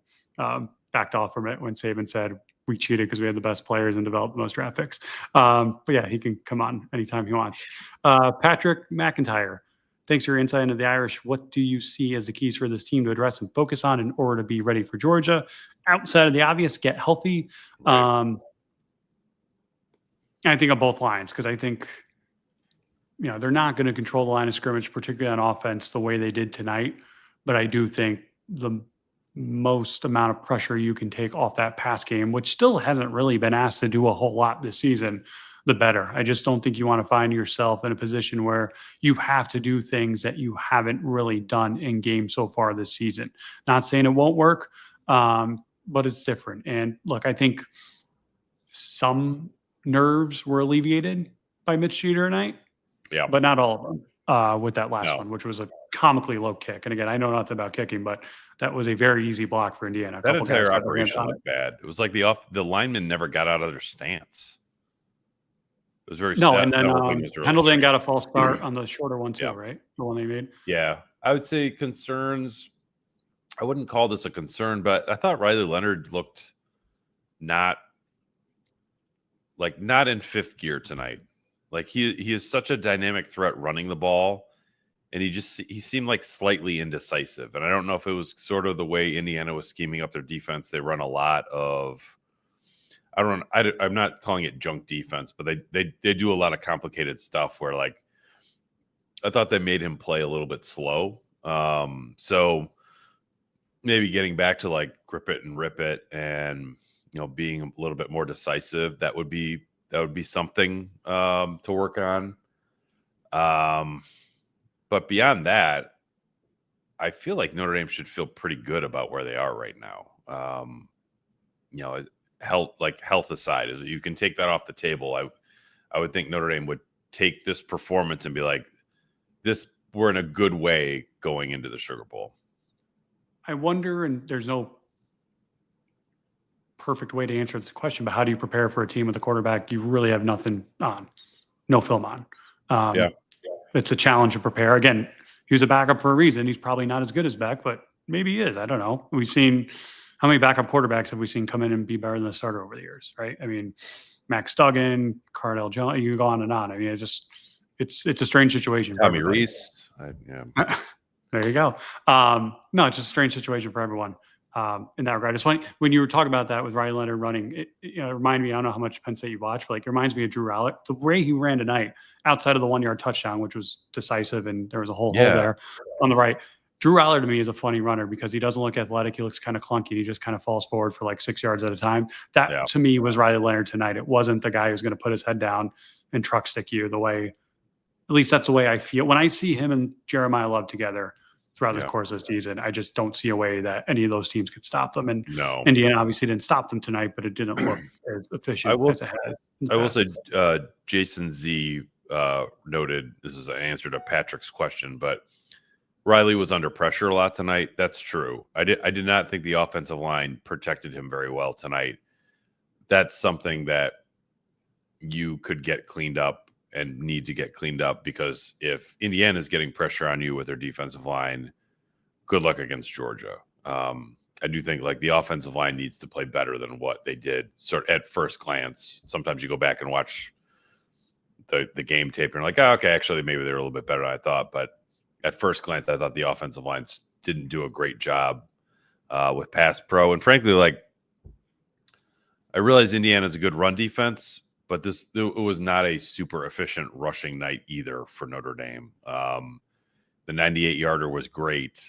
backed off from it when Saban said we cheated because we had the best players and developed the most draft picks. But yeah, he can come on anytime he wants. Patrick McIntyre, thanks for your insight into the Irish. What do you see as the keys for this team to address and focus on in order to be ready for Georgia? Outside of the obvious, get healthy. Right. I think on both lines, because I think they're not going to control the line of scrimmage, particularly on offense, the way they did tonight. But I do think the most amount of pressure you can take off that pass game, which still hasn't really been asked to do a whole lot this season, the better. I just don't think you want to find yourself in a position where you have to do things that you haven't really done in games so far this season. Not saying it won't work, but it's different. And look, I think some nerves were alleviated by Mitch Jeter tonight. Yeah, but not all of them with that last one, which was a comically low kick. And again, I know nothing about kicking, but that was a very easy block for Indiana. That entire operation looked bad. It was like the linemen never got out of their stance. It was very and then Pendleton got a false start on the shorter one too, right? The one they made. Yeah, I would say concerns. I wouldn't call this a concern, but I thought Riley Leonard looked not in fifth gear tonight. Like he is such a dynamic threat running the ball, and he seemed like slightly indecisive. And I don't know if it was sort of the way Indiana was scheming up their defense. They run a lot of, I'm not calling it junk defense, but they do a lot of complicated stuff where I thought they made him play a little bit slow. So maybe getting back to grip it and rip it, and being a little bit more decisive, that would be something to work on. But beyond that, I feel like Notre Dame should feel pretty good about where they are right now. Health aside, you can take that off the table. I would think Notre Dame would take this performance and be like, we're in a good way going into the Sugar Bowl. I wonder, and there's no perfect way to answer this question, but how do you prepare for a team with a quarterback you really have nothing on, no film on? It's a challenge to prepare. Again, he was a backup for a reason. He's probably not as good as Beck, but maybe he is. I don't know. We've seen how many backup quarterbacks have we seen come in and be better than the starter over the years, right? I mean, Max Duggan, Cardell Jones, you go on and on. I mean, it's a strange situation. Tommy Reese. There you go. No, it's just a strange situation for everyone. In that regard, it's funny when you were talking about that with Riley Leonard running. It reminded me. I don't know how much Penn State you watch, but it reminds me of Drew Allard. The way he ran tonight, outside of the 1 yard touchdown, which was decisive, and there was a whole hole there on the right. Drew Allard to me is a funny runner because he doesn't look athletic. He looks kind of clunky. He just kind of falls forward for 6 yards at a time. That to me was Riley Leonard tonight. It wasn't the guy who's going to put his head down and truck stick you the way. At least that's the way I feel when I see him and Jeremiyah Love together. throughout the course of the season. I just don't see a way that any of those teams could stop them. And No. Indiana obviously didn't stop them tonight, but it didn't look as efficient as it has. I will say Jason Z noted, this is an answer to Patrick's question, but Riley was under pressure a lot tonight. That's true. I did not think the offensive line protected him very well tonight. That's something that you could get cleaned up and need to get cleaned up, because if Indiana is getting pressure on you with their defensive line, good luck against Georgia. I do think like the offensive line needs to play better than what they did sort of at first glance. Sometimes you go back and watch the game tape and you're like, oh, okay, actually maybe they're a little bit better than I thought. But at first glance, I thought the offensive lines didn't do a great job with pass pro. And frankly, like, I realize Indiana's a good run defense, but it was not a super efficient rushing night either for Notre Dame. The 98-yarder was great,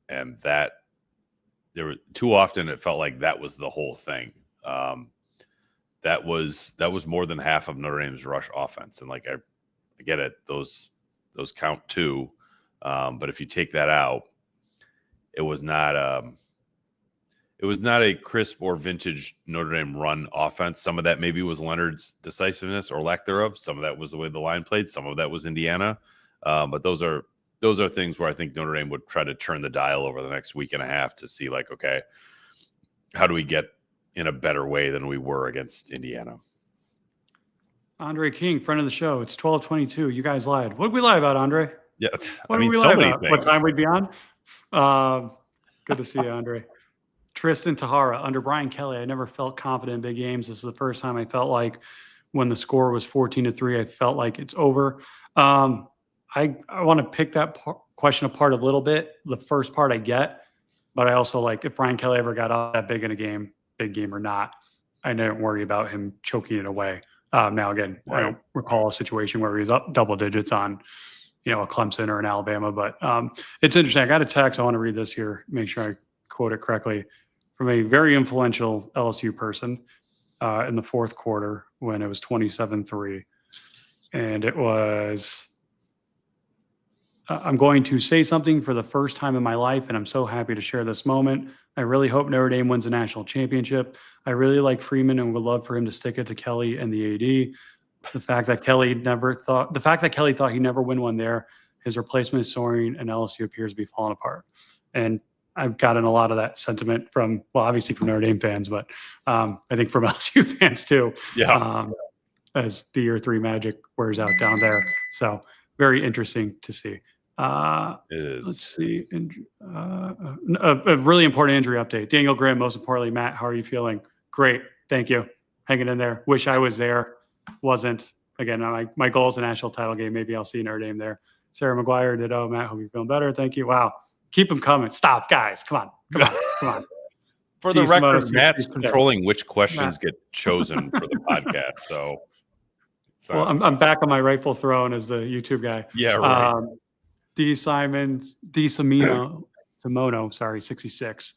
and that there were too often it felt like that was the whole thing. That was more than half of Notre Dame's rush offense, and like I get it, those count too. But if you take that out, it was not a crisp or vintage Notre Dame run offense. Some of that maybe was Leonard's decisiveness or lack thereof. Some of that was the way the line played. Some of that was Indiana. But those are things where I think Notre Dame would try to turn the dial over the next week and a half to see, like, okay, how do we get in a better way than we were against Indiana? Andre King, friend of the show. It's 12:22. You guys lied. What did we lie about, Andre? Yeah, what did we lie about? What time we'd be on? Good to see you, Andre. Tristan Tahara, under Brian Kelly, I never felt confident in big games. This is the first time I felt like when the score was 14-3, I felt like it's over. I want to pick that question apart a little bit. The first part I get, but I also like if Brian Kelly ever got up that big in a game, big game or not, I didn't worry about him choking it away. Now, again, I don't recall a situation where he was up double digits on, a Clemson or an Alabama, but it's interesting. I got a text. I want to read this here, make sure I quote it correctly, from a very influential LSU person in the fourth quarter when it was 27-3. And it was, I'm going to say something for the first time in my life, and I'm so happy to share this moment. I really hope Notre Dame wins a national championship. I really like Freeman and would love for him to stick it to Kelly and the AD. The fact that Kelly thought he'd never win one there, his replacement is soaring, and LSU appears to be falling apart. And I've gotten a lot of that sentiment from, well, obviously from Notre Dame fans, but I think from LSU fans too. Yeah. As the year 3 magic wears out down there. So very interesting to see. It is. Let's see. A really important injury update. Daniel Grimm, most importantly, Matt, how are you feeling? Great. Thank you. Hanging in there. Wish I was there. Wasn't. Again, my goal is a national title game. Maybe I'll see Notre Dame there. Sarah McGuire did. Oh, Matt, hope you're feeling better. Thank you. Wow. Keep them coming. Stop, guys. Come on. For the record, Matt's controlling which questions get chosen for the podcast. So, well, I'm back on my rightful throne as the YouTube guy. Yeah, right. Simono, sorry, 66.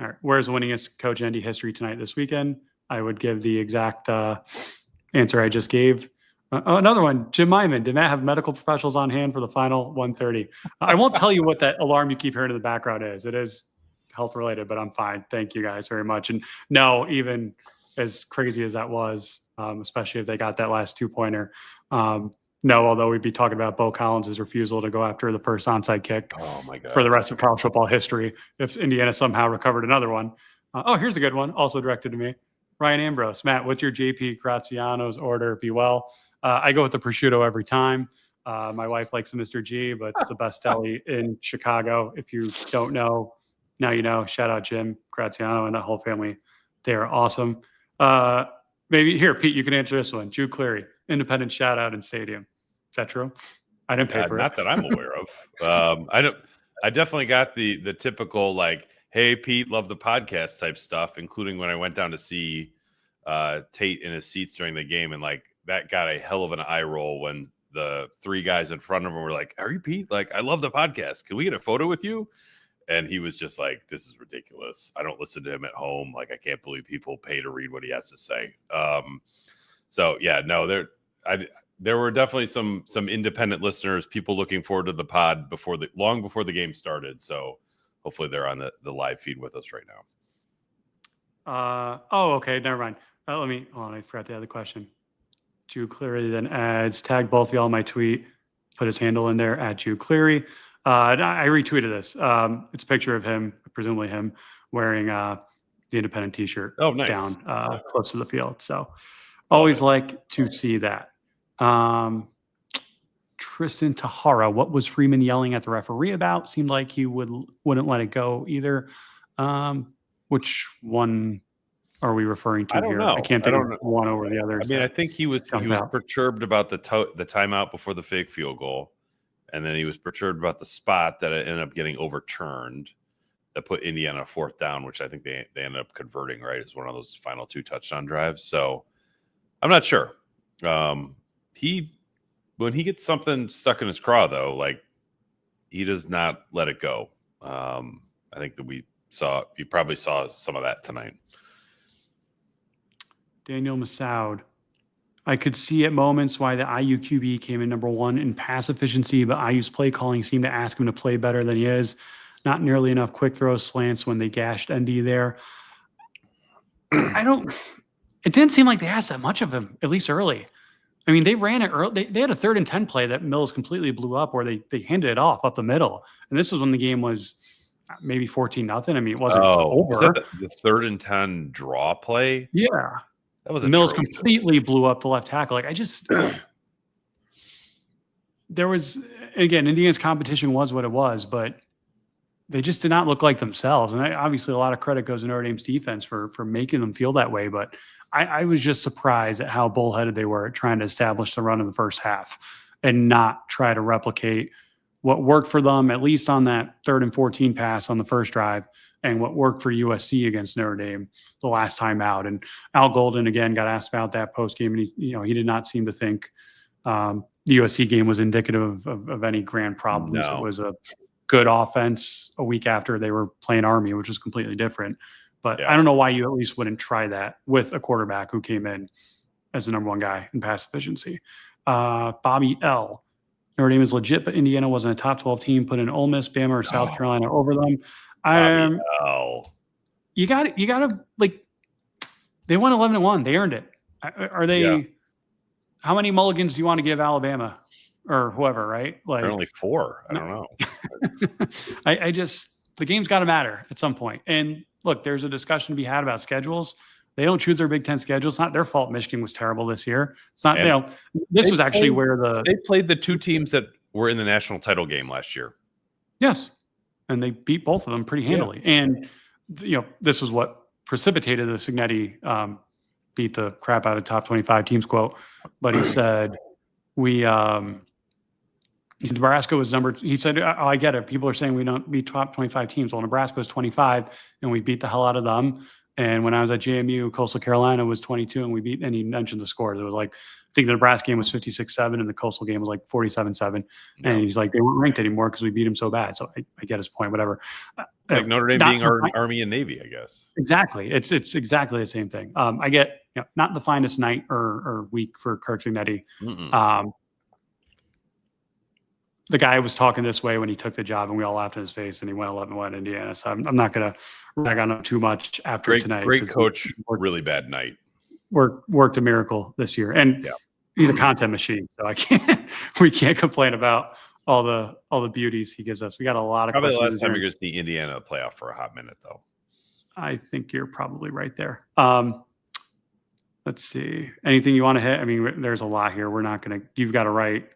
All right. Where's the winningest Coach Andy history tonight this weekend? I would give the exact answer I just gave. Another one, Jim Myman. Did Matt have medical professionals on hand for the final 1:30? I won't tell you what that alarm you keep hearing in the background is. It is health related, but I'm fine. Thank you guys very much. And no, even as crazy as that was, especially if they got that last 2-pointer. No, although we'd be talking about Bo Collins' refusal to go after the first onside kick for the rest of college football history if Indiana somehow recovered another one. Here's a good one, also directed to me. Ryan Ambrose. Matt, what's your JP Graziano's order? Be well. I go with the prosciutto every time. My wife likes the Mr. G, but it's the best deli in Chicago. If you don't know, now you know. Shout out Jim Graziano and that whole family. They are awesome. Maybe here, Pete, you can answer this one. Jude Cleary, independent shout out in stadium. Is that true? I didn't pay for it. Not that I'm aware of. I definitely got the typical like, hey, Pete, love the podcast type stuff, including when I went down to see Tate in his seats during the game. And like that got a hell of an eye roll when the 3 guys in front of him were like, are you Pete? Like, I love the podcast. Can we get a photo with you? And he was just like, this is ridiculous. I don't listen to him at home. Like, I can't believe people pay to read what he has to say. So yeah, no, there were definitely some independent listeners, people looking forward to the pod long before the game started. So hopefully they're on the live feed with us right now. Okay, never mind. Hold on, I forgot the other question. Drew Cleary then adds, tag both of y'all in my tweet, put his handle in there at Drew Cleary. I retweeted this. It's a picture of him, presumably him, wearing the Independent t-shirt nice. Down close to the field. So always like to see that. Tristan Tahara, what was Freeman yelling at the referee about? Seemed like he wouldn't let it go either. Which one are we referring to here? Know. I can't think of one over the other. I mean, I think he was perturbed about the timeout before the fake field goal, and then he was perturbed about the spot that ended up getting overturned that put Indiana 4th down, which I think they ended up converting, right, as one of those final 2 touchdown drives. So I'm not sure. When he gets something stuck in his craw, though, like, he does not let it go. I think that you probably saw some of that tonight. Daniel Massoud. I could see at moments why the IU QB came in number 1 in pass efficiency, but IU's play calling seemed to ask him to play better than he is. Not nearly enough quick throw slants when they gashed ND there. It didn't seem like they asked that much of him, at least early. I mean, they ran it early. They had a 3rd and 10 play that Mills completely blew up where they handed it off up the middle. And this was when the game was maybe 14-0. I mean, it wasn't over. Was that the 3rd and 10 draw play? Yeah. That was Mills completely blew up the left tackle. Like, there was, again, Indiana's competition was what it was, but they just did not look like themselves. And obviously a lot of credit goes to Notre Dame's defense for making them feel that way. But I was just surprised at how bullheaded they were at trying to establish the run in the first half and not try to replicate what worked for them, at least on that 3rd and 14 pass on the first drive, and what worked for USC against Notre Dame the last time out. And Al Golden, again, got asked about that post-game, and he did not seem to think the USC game was indicative of any grand problems. No. It was a good offense a week after they were playing Army, which was completely different. But I don't know why you at least wouldn't try that with a quarterback who came in as the number 1 guy in pass efficiency. Bobby L. Notre Dame is legit, but Indiana wasn't a top 12 team. Put in Ole Miss, Bama, or South Carolina over them. You got to like. They won 11-1. They earned it. Are they? Yeah. How many mulligans do you want to give Alabama or whoever? Right? Like, they're only 4. I don't know. I just, the game's got to matter at some point. And look, there's a discussion to be had about schedules. They don't choose their Big Ten schedule. It's not their fault Michigan was terrible this year. It's not, this was actually where they played the 2 teams that were in the national title game last year. Yes. And they beat both of them pretty handily. Yeah. And, this was what precipitated the Signetti beat the crap out of top 25 teams quote. But he said, Nebraska was he said, I get it. People are saying we don't beat top 25 teams. Well, Nebraska was 25 and we beat the hell out of them. And when I was at JMU, Coastal Carolina was 22 and we beat, and he mentioned the scores. It was like, I think the Nebraska game was 56-7 and the Coastal game was like 47-7. Yeah. And he's like, they weren't ranked anymore because we beat them so bad. So I get his point, whatever. Like Notre Dame being Army and Navy, I guess. Exactly. It's exactly the same thing. I get, not the finest night or week for Kirk Signetti. The guy was talking this way when he took the job, and we all laughed in his face, and he went 11-1 Indiana. So I'm not going to rag on him too much after tonight. Great coach, really bad night. Worked a miracle this year, and he's a content machine. So we can't complain about all the beauties he gives us. We got a lot of probably the last time you're going to see Indiana playoff for a hot minute, though. I think you're probably right there. Let's see. Anything you want to hit? I mean, there's a lot here. We're not going to. You've got to write.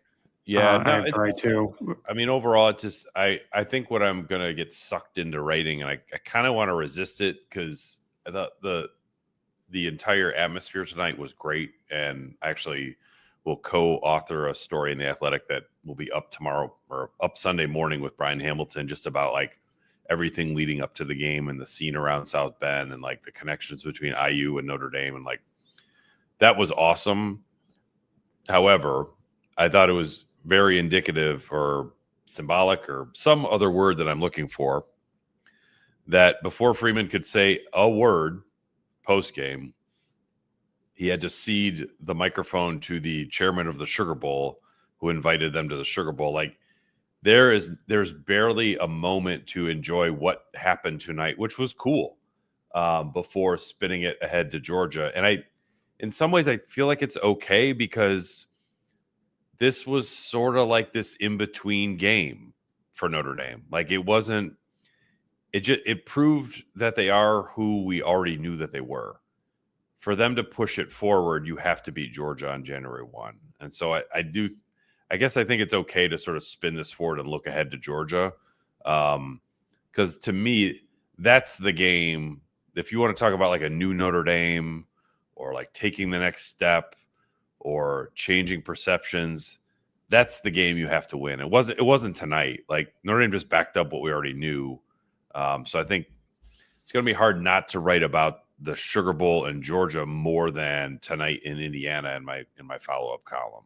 Yeah, I have to write too. I mean, overall, it's just I think what I'm gonna get sucked into writing, and I kind of want to resist it because I thought the entire atmosphere tonight was great, and actually will co-author a story in the Athletic that will be up tomorrow or up Sunday morning with Brian Hamilton, just about like everything leading up to the game and the scene around South Bend and like the connections between IU and Notre Dame, and like that was awesome. However, I thought it was very indicative or symbolic or some other word that I'm looking for, that before Freeman could say a word post game, he had to cede the microphone to the chairman of the Sugar Bowl, who invited them to the Sugar Bowl. Like, there's barely a moment to enjoy what happened tonight, which was cool, before spinning it ahead to Georgia. And in some ways, I feel like it's okay, because this was sort of like this in-between game for Notre Dame. Like, it proved that they are who we already knew that they were. For them to push it forward, you have to beat Georgia on January 1. And so I guess I think it's okay to sort of spin this forward and look ahead to Georgia. Because to me, that's the game. If you want to talk about like a new Notre Dame, or like taking the next step, or changing perceptions, that's the game you have to win. It wasn't tonight. Like, Notre Dame just backed up what we already knew. So I think it's going to be hard not to write about the Sugar Bowl in Georgia more than tonight in Indiana in my follow-up column.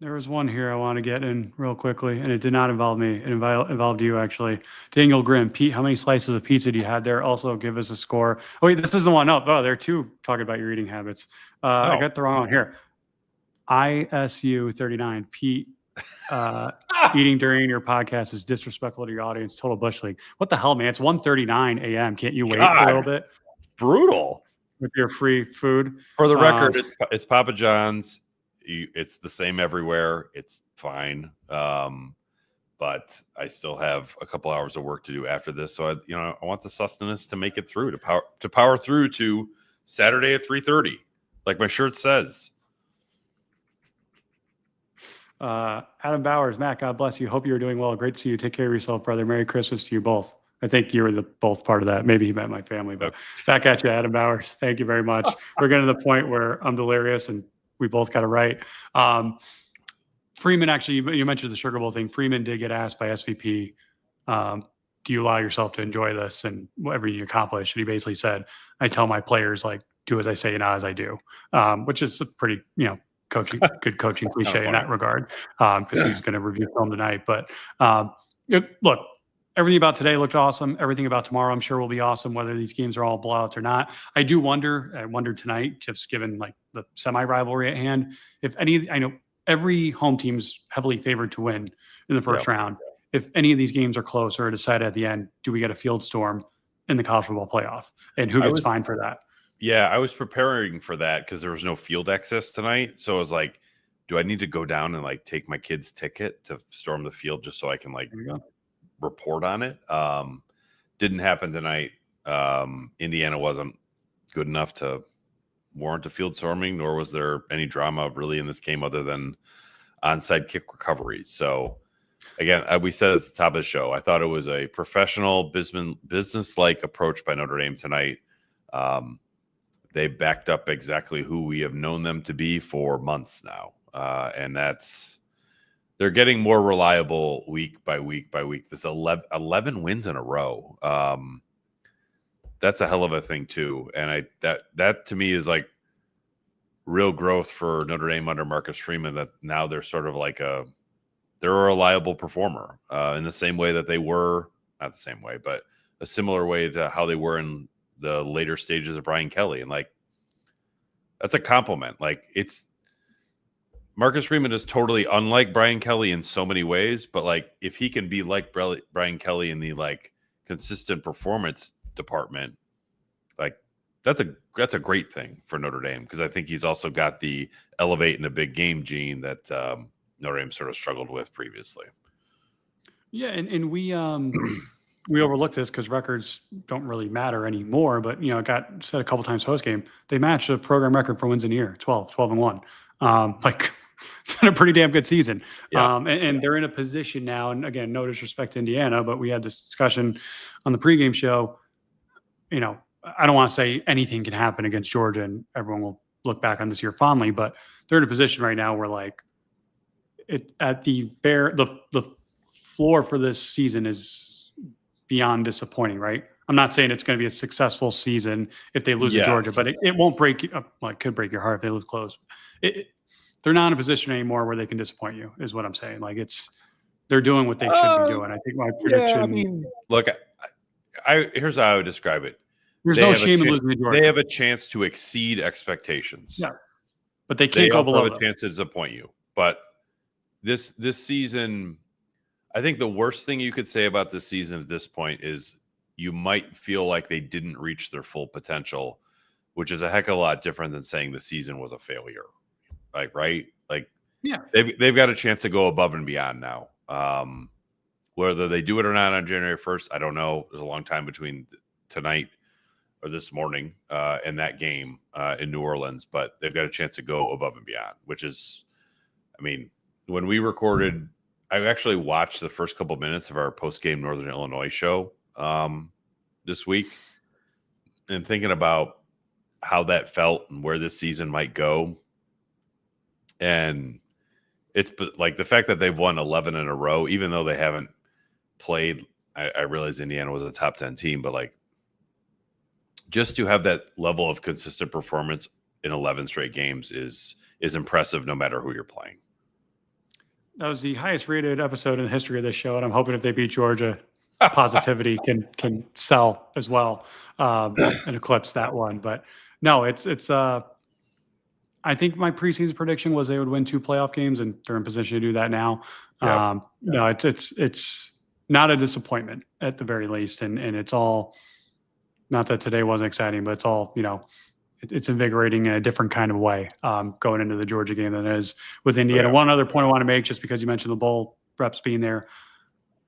There was one here I want to get in real quickly, and it did not involve me. It involved you, actually. Daniel Grimm. Pete, how many slices of pizza do you have there? Also, give us a score. Oh, wait, this is the one. Oh, there are two talking about your eating habits. I got the wrong one here. ISU 39. Pete, eating during your podcast is disrespectful to your audience. Total Bush League. What the hell, man? It's 1:39 a.m. Can't you wait a little bit? Brutal. With your free food. For the record, it's Papa John's. It's the same everywhere. It's fine. But I still have a couple hours of work to do after this. So I want the sustenance to make it through, to power through to Saturday at 3:30, like my shirt says. Adam Bowers, Matt, God bless you. Hope you're doing well. Great to see you. Take care of yourself, brother. Merry Christmas to you both. I think you were both part of that. Maybe he meant my family, but back at you, Adam Bowers. Thank you very much. We're getting to the point where I'm delirious and we both got it right. Freeman, actually, you mentioned the Sugar Bowl thing. Freeman did get asked by SVP, do you allow yourself to enjoy this and whatever you accomplish? And he basically said, I tell my players, like, do as I say, not as I do, which is a pretty, good coaching cliche in that regard, because he's going to review film tonight. But look, everything about today looked awesome. Everything about tomorrow, I'm sure, will be awesome, whether these games are all blowouts or not. I wonder tonight, just given like the semi-rivalry at hand, if I know every home team's heavily favored to win in the first round. If any of these games are close or decided at the end, do we get a field storm in the college football playoff? And who gets fined for that? Yeah, I was preparing for that because there was no field access tonight. So I was like, do I need to go down and like take my kid's ticket to storm the field just so I can like report on it? Didn't happen tonight. Indiana wasn't good enough to warrant a field storming, nor was there any drama really in this game other than onside kick recoveries. So again, we said at the top of the show, I thought it was a professional business-like approach by Notre Dame tonight. They backed up exactly who we have known them to be for months now. And they're getting more reliable week by week by week. This 11 wins in a row. That's a hell of a thing too. And that to me is like real growth for Notre Dame under Marcus Freeman, that now they're sort of like they're a reliable performer in the same way that they were, not the same way, but a similar way to how they were in the later stages of Brian Kelly. And like, that's a compliment. Like, Marcus Freeman is totally unlike Brian Kelly in so many ways, but like, if he can be like Brian Kelly in the like consistent performance department, like that's a great thing for Notre Dame, because I think he's also got the elevate in a big game gene that Notre Dame sort of struggled with previously. Yeah, and we overlooked this because records don't really matter anymore, but it got said a couple times post game. They matched a program record for wins in a year, 12-1. Like, it's been a pretty damn good season. Yeah. And they're in a position now, and again, no disrespect to Indiana, but we had this discussion on the pregame show. I don't want to say anything can happen against Georgia and everyone will look back on this year fondly, but they're in a position right now where like the floor for this season is beyond disappointing, right? I'm not saying it's going to be a successful season if they lose to Georgia, but it won't break you up. Well, it could break your heart if they lose close. They're not in a position anymore where they can disappoint you, is what I'm saying. Like, they're doing what they should be doing. I think my prediction. Look, here's how I would describe it. There's no shame in losing to Georgia. They have a chance to exceed expectations. Yeah, but they can't go below. They have a chance to disappoint you. But this season, I think the worst thing you could say about this season at this point is you might feel like they didn't reach their full potential, which is a heck of a lot different than saying the season was a failure. Like, right? Like, yeah, they've got a chance to go above and beyond now. Whether they do it or not on January 1st, I don't know. There's a long time between tonight or this morning and that game in New Orleans, but they've got a chance to go above and beyond, which is, I mean, when we recorded, I actually watched the first couple minutes of our post-game Northern Illinois show this week and thinking about how that felt and where this season might go. And it's like the fact that they've won 11 in a row, even though they haven't played, I realize Indiana was a top 10 team, but like just to have that level of consistent performance in 11 straight games is impressive no matter who you're playing. That was the highest rated episode in the history of this show, and I'm hoping if they beat Georgia, positivity can sell as well and eclipse that one. But no, it's I think my preseason prediction was they would win 2 playoff games, and they're in position to do that now. Yeah. No, it's not a disappointment at the very least, and it's all, not that today wasn't exciting, but it's all, it's invigorating in a different kind of way going into the Georgia game than it is with Indiana. Yeah. One other point I want to make, just because you mentioned the bowl reps being there,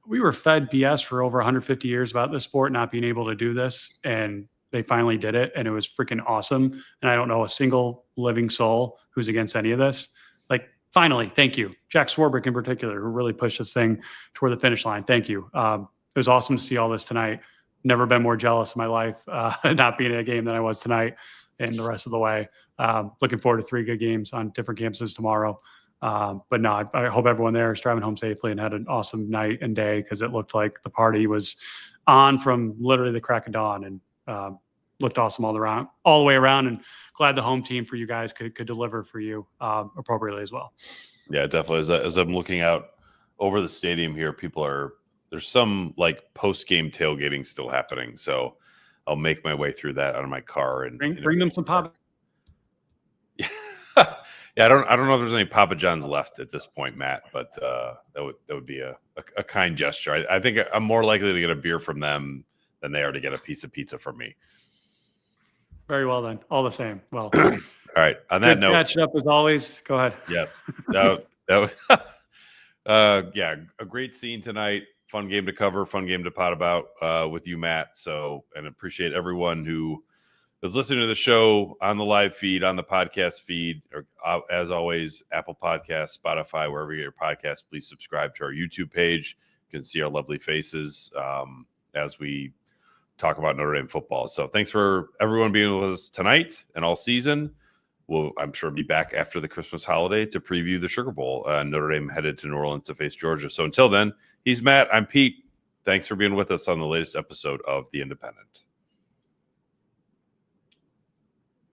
we were fed BS for over 150 years about this sport not being able to do this, and they finally did it, and it was freaking awesome. And I don't know a single living soul who's against any of this. Like, finally, thank you. Jack Swarbrick in particular, who really pushed this thing toward the finish line. Thank you. It was awesome to see all this tonight. Never been more jealous in my life, not being in a game than I was tonight and the rest of the way. Looking forward to 3 good games on different campuses tomorrow. But no, I hope everyone there is driving home safely and had an awesome night and day, because it looked like the party was on from literally the crack of dawn, and looked awesome all the way around, and glad the home team for you guys could deliver for you appropriately as well. Yeah, definitely. As I'm looking out over the stadium here, there's some like post-game tailgating still happening. So I'll make my way through that out of my car and bring them some Papa. Yeah, I don't know if there's any Papa John's left at this point, Matt, but that would be a kind gesture. I think I'm more likely to get a beer from them than they are to get a piece of pizza from me. Very well then. All the same. Well, all right. On that note, catch up as always. Go ahead. Yes, that was yeah, a great scene tonight. Fun game to cover. Fun game to pot about with you, Matt. So, and appreciate everyone who is listening to the show on the live feed, on the podcast feed, or as always, Apple Podcasts, Spotify, wherever you get your podcasts. Please subscribe to our YouTube page. You can see our lovely faces as we talk about Notre Dame football. So thanks for everyone being with us tonight and all season. We'll, I'm sure, be back after the Christmas holiday to preview the Sugar Bowl. Notre Dame headed to New Orleans to face Georgia. So until then, he's Matt. I'm Pete. Thanks for being with us on the latest episode of The Independent.